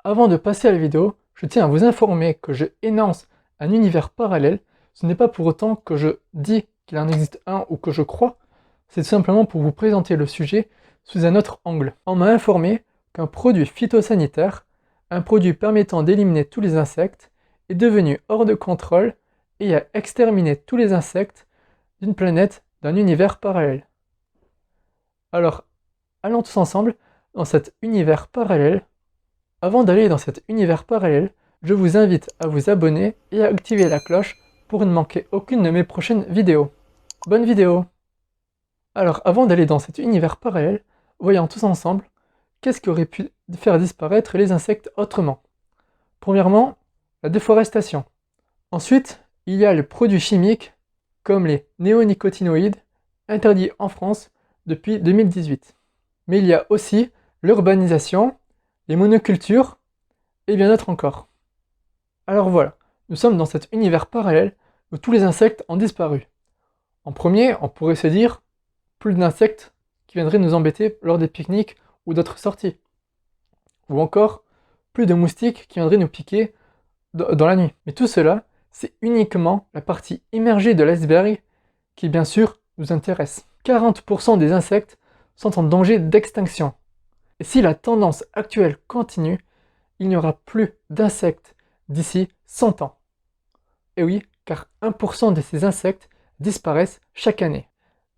Avant de passer à la vidéo, je tiens à vous informer que je énonce un univers parallèle. Ce n'est pas pour autant que je dis qu'il en existe un ou que je crois, c'est tout simplement pour vous présenter le sujet sous un autre angle. On m'a informé qu'un produit phytosanitaire, un produit permettant d'éliminer tous les insectes, est devenu hors de contrôle et a exterminé tous les insectes d'une planète d'un univers parallèle. Alors, allons tous ensemble dans cet univers parallèle. Avant d'aller dans cet univers parallèle, je vous invite à vous abonner et à activer la cloche pour ne manquer aucune de mes prochaines vidéos. Bonne vidéo! Alors, avant d'aller dans cet univers parallèle, voyons tous ensemble qu'est-ce qui aurait pu faire disparaître les insectes autrement. Premièrement, la déforestation. Ensuite, il y a les produits chimiques comme les néonicotinoïdes, interdits en France depuis 2018. Mais il y a aussi l'urbanisation, les monocultures et bien d'autres encore. Alors voilà, nous sommes dans cet univers parallèle où tous les insectes ont disparu. En premier, on pourrait se dire plus d'insectes qui viendraient nous embêter lors des pique-niques ou d'autres sorties. Ou encore, plus de moustiques qui viendraient nous piquer dans la nuit. Mais tout cela, c'est uniquement la partie immergée de l'iceberg qui, bien sûr, nous intéresse. 40% des insectes sont en danger d'extinction. Et si la tendance actuelle continue, il n'y aura plus d'insectes d'ici 100 ans. Et oui, car 1% de ces insectes disparaissent chaque année.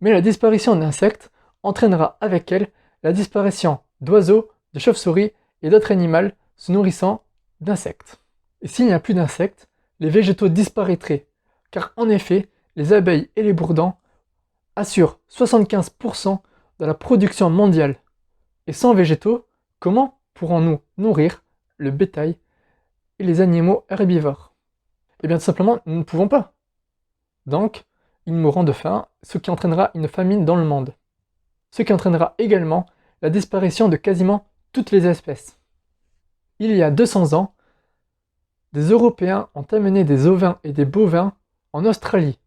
Mais la disparition d'insectes entraînera avec elle la disparition d'oiseaux, de chauves-souris et d'autres animaux se nourrissant d'insectes. Et s'il n'y a plus d'insectes, les végétaux disparaîtraient, car en effet, les abeilles et les bourdons assurent 75% de la production mondiale. Et sans végétaux, comment pourrons-nous nourrir le bétail et les animaux herbivores? Eh bien tout simplement, nous ne pouvons pas. Donc, ils mourront de faim, ce qui entraînera une famine dans le monde. Ce qui entraînera également la disparition de quasiment toutes les espèces. Il y a 200 ans, des Européens ont amené des ovins et des bovins en Australie.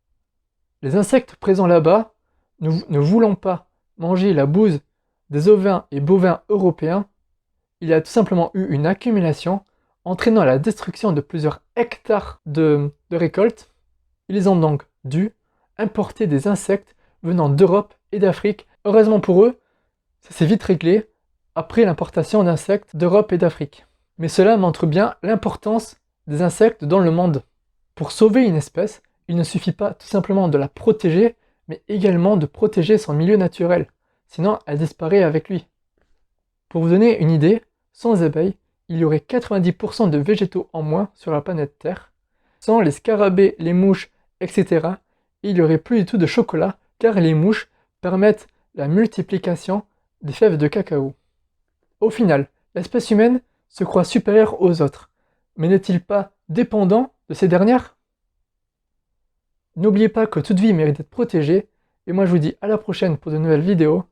Les insectes présents là-bas ne voulant pas manger la bouse des ovins et bovins européens, il y a tout simplement eu une accumulation entraînant la destruction de plusieurs hectares de récoltes. Ils ont donc dû importer des insectes venant d'Europe et d'Afrique. Heureusement pour eux, ça s'est vite réglé après l'importation d'insectes d'Europe et d'Afrique. Mais cela montre bien l'importance des insectes dans le monde. Pour sauver une espèce, il ne suffit pas tout simplement de la protéger, mais également de protéger son milieu naturel. Sinon, elle disparaît avec lui. Pour vous donner une idée, sans abeilles, il y aurait 90% de végétaux en moins sur la planète Terre. Sans les scarabées, les mouches, etc., il n'y aurait plus du tout de chocolat, car les mouches permettent la multiplication des fèves de cacao. Au final, l'espèce humaine se croit supérieure aux autres, mais n'est-il pas dépendant de ces dernières? N'oubliez pas que toute vie mérite d'être protégée, et moi je vous dis à la prochaine pour de nouvelles vidéos.